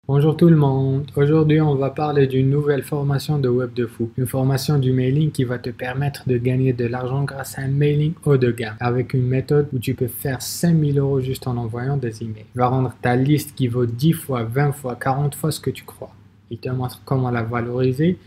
Bonjour tout le monde, aujourd'hui on va parler d'une nouvelle formation de Web de Fou, une formation du mailing qui va te permettre de gagner de l'argent grâce à un mailing haut de gamme, avec une méthode où tu peux faire 5 000 € juste en envoyant des emails. Il va rendre ta liste qui vaut 10 fois, 20 fois, 40 fois ce que tu crois. Il te montre comment la valoriser.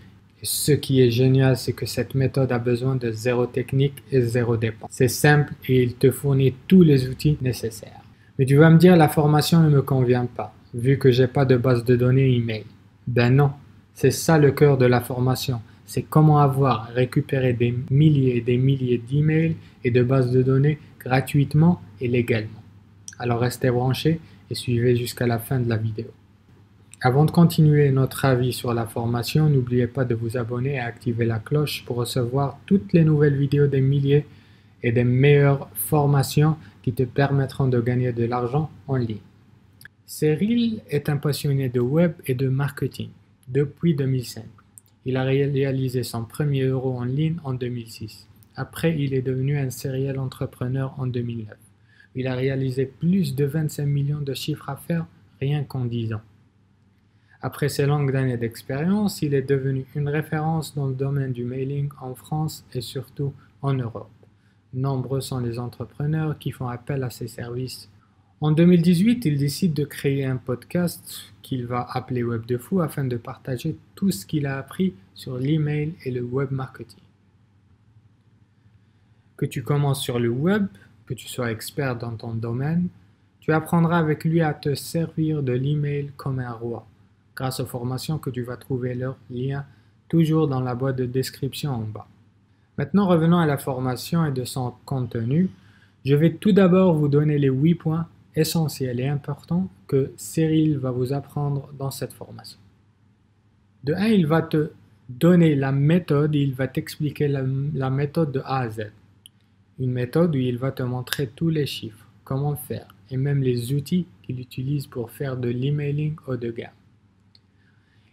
Et ce qui est génial, c'est que cette méthode a besoin de zéro technique et zéro dépense. C'est simple et il te fournit tous les outils nécessaires. Mais tu vas me dire, la formation ne me convient pas, vu que j'ai pas de base de données email. Ben non, c'est ça le cœur de la formation. C'est comment récupérer des milliers et des milliers d'emails et de bases de données gratuitement et légalement. Alors restez branchés et suivez jusqu'à la fin de la vidéo. Avant de continuer notre avis sur la formation, n'oubliez pas de vous abonner et activer la cloche pour recevoir toutes les nouvelles vidéos des milliers et des meilleures formations qui te permettront de gagner de l'argent en ligne. Cyril est un passionné de web et de marketing depuis 2005. Il a réalisé son premier euro en ligne en 2006. Après, il est devenu un serial entrepreneur en 2009. Il a réalisé plus de 25 millions de chiffres d'affaires rien qu'en 10 ans. Après ces longues années d'expérience, il est devenu une référence dans le domaine du mailing en France et surtout en Europe. Nombreux sont les entrepreneurs qui font appel à ses services. En 2018, il décide de créer un podcast qu'il va appeler Web de Fou afin de partager tout ce qu'il a appris sur l'email et le web marketing. Que tu commences sur le web, que tu sois expert dans ton domaine, tu apprendras avec lui à te servir de l'email comme un roi, grâce aux formations que tu vas trouver leur lien toujours dans la boîte de description en bas. Maintenant, revenons à la formation et de son contenu. Je vais tout d'abord vous donner les 8 points essentiels et importants que Cyril va vous apprendre dans cette formation. De 1, il va te donner la méthode, il va t'expliquer la méthode de A à Z. Une méthode où il va te montrer tous les chiffres, comment faire, et même les outils qu'il utilise pour faire de l'emailing haut de gamme.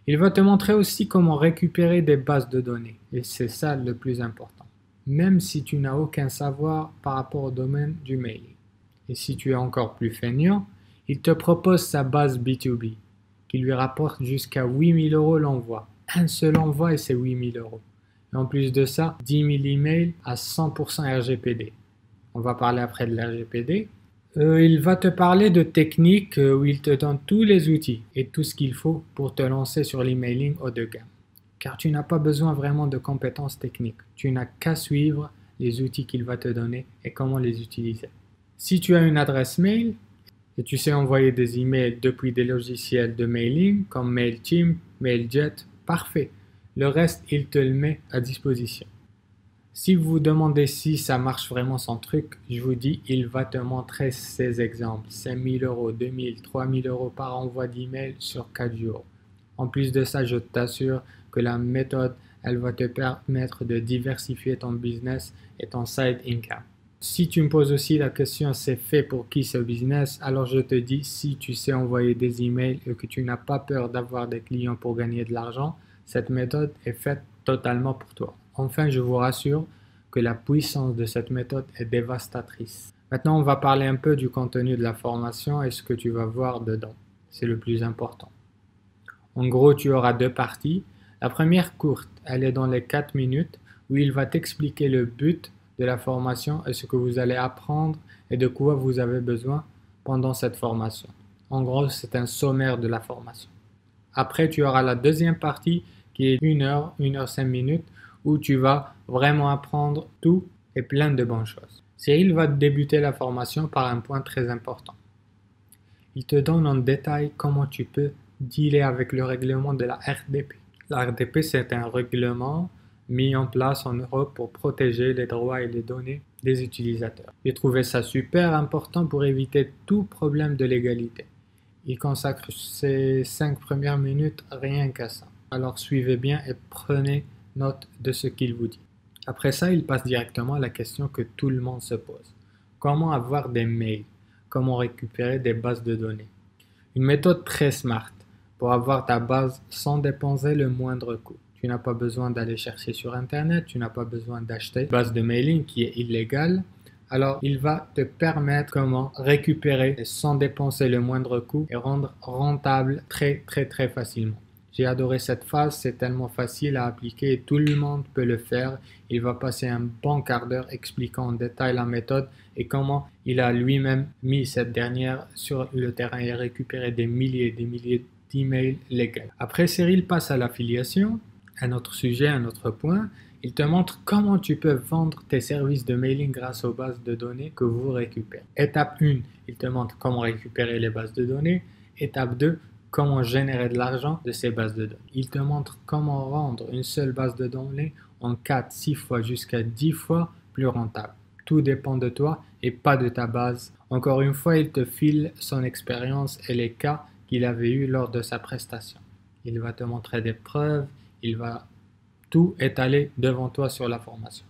Il va te montrer aussi comment récupérer des bases de données, et c'est ça le plus important, même si tu n'as aucun savoir par rapport au domaine du mailing. Et si tu es encore plus feignant, il te propose sa base B2B, qui lui rapporte jusqu'à 8 000 € l'envoi. Un seul envoi et c'est 8 000 €. Et en plus de ça, 10 000 emails à 100% RGPD. On va parler après de l'RGPD. Il va te parler de techniques où il te donne tous les outils et tout ce qu'il faut pour te lancer sur l'emailing haut de gamme. Car tu n'as pas besoin vraiment de compétences techniques. Tu n'as qu'à suivre les outils qu'il va te donner et comment les utiliser. Si tu as une adresse mail et tu sais envoyer des emails depuis des logiciels de mailing comme Mailchimp, Mailjet, parfait. Le reste, il te le met à disposition. Si vous vous demandez si ça marche vraiment son truc, je vous dis, il va te montrer ses exemples. 5 000 €, 2 000, 3 000 € par envoi d'email sur 4 jours. En plus de ça, je t'assure que la méthode, elle va te permettre de diversifier ton business et ton side income. Si tu me poses aussi la question, c'est fait pour qui ce business? Alors je te dis, si tu sais envoyer des emails et que tu n'as pas peur d'avoir des clients pour gagner de l'argent, cette méthode est faite totalement pour toi. Enfin, je vous rassure que la puissance de cette méthode est dévastatrice. Maintenant, on va parler un peu du contenu de la formation et ce que tu vas voir dedans. C'est le plus important. En gros, tu auras deux parties. La première courte, elle est dans les 4 minutes où il va t'expliquer le but de la formation et ce que vous allez apprendre et de quoi vous avez besoin pendant cette formation. En gros, c'est un sommaire de la formation. Après, tu auras la deuxième partie qui est 1 heure 5 minutes où tu vas vraiment apprendre tout et plein de bonnes choses. Cyril va débuter la formation par un point très important. Il te donne en détail comment tu peux dealer avec le règlement de la RDP. La RDP, c'est un règlement mis en place en Europe pour protéger les droits et les données des utilisateurs. J'ai trouvé ça super important pour éviter tout problème de légalité. Il consacre ses 5 premières minutes rien qu'à ça. Alors suivez bien et prenez note de ce qu'il vous dit. Après ça, il passe directement à la question que tout le monde se pose. Comment avoir des mails? Comment récupérer des bases de données? Une méthode très smart pour avoir ta base sans dépenser le moindre coût. Tu n'as pas besoin d'aller chercher sur Internet, tu n'as pas besoin d'acheter une base de mailing qui est illégale. Alors, il va te permettre comment récupérer sans dépenser le moindre coût et rendre rentable très facilement. J'ai adoré cette phase, c'est tellement facile à appliquer et tout le monde peut le faire. Il va passer un bon quart d'heure expliquant en détail la méthode et comment il a lui-même mis cette dernière sur le terrain et récupéré des milliers et des milliers d'emails légaux. Après, Cyril passe à l'affiliation, un autre sujet, un autre point. Il te montre comment tu peux vendre tes services de mailing grâce aux bases de données que vous récupérez. Étape 1, il te montre comment récupérer les bases de données. Étape 2, comment générer de l'argent de ces bases de données. Il te montre comment rendre une seule base de données en 4, 6 fois jusqu'à 10 fois plus rentable. Tout dépend de toi et pas de ta base. Encore une fois, il te file son expérience et les cas qu'il avait eu lors de sa prestation. Il va te montrer des preuves, il va tout étalé devant toi sur la formation.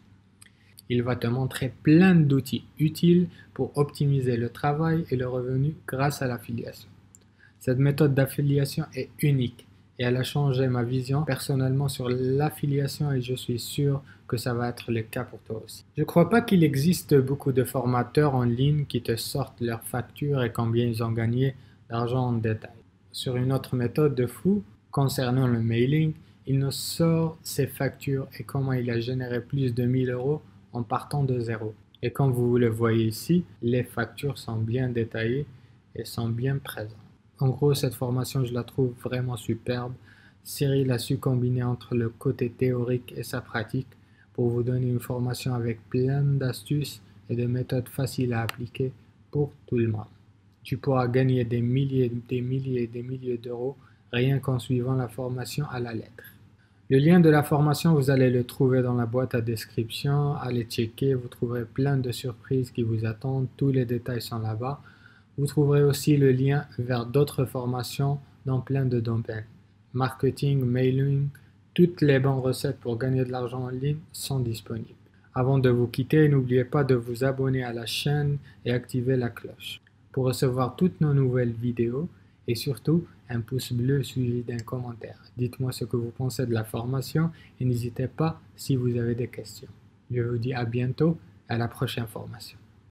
Il va te montrer plein d'outils utiles pour optimiser le travail et le revenu grâce à l'affiliation. Cette méthode d'affiliation est unique et elle a changé ma vision personnellement sur l'affiliation et je suis sûr que ça va être le cas pour toi aussi. Je ne crois pas qu'il existe beaucoup de formateurs en ligne qui te sortent leurs factures et combien ils ont gagné d'argent en détail. Sur une autre méthode de fou concernant le mailing, il nous sort ses factures et comment il a généré plus de 1000 € en partant de zéro. Et comme vous le voyez ici, les factures sont bien détaillées et sont bien présentes. En gros, cette formation, je la trouve vraiment superbe. Cyril a su combiner entre le côté théorique et sa pratique pour vous donner une formation avec plein d'astuces et de méthodes faciles à appliquer pour tout le monde. Tu pourras gagner des milliers d'euros rien qu'en suivant la formation à la lettre. Le lien de la formation, vous allez le trouver dans la boîte à description. Allez checker, vous trouverez plein de surprises qui vous attendent. Tous les détails sont là-bas. Vous trouverez aussi le lien vers d'autres formations dans plein de domaines. Marketing, mailing, toutes les bonnes recettes pour gagner de l'argent en ligne sont disponibles. Avant de vous quitter, n'oubliez pas de vous abonner à la chaîne et activer la cloche pour recevoir toutes nos nouvelles vidéos et surtout un pouce bleu suivi d'un commentaire. Dites-moi ce que vous pensez de la formation et n'hésitez pas si vous avez des questions. Je vous dis à bientôt, à la prochaine formation.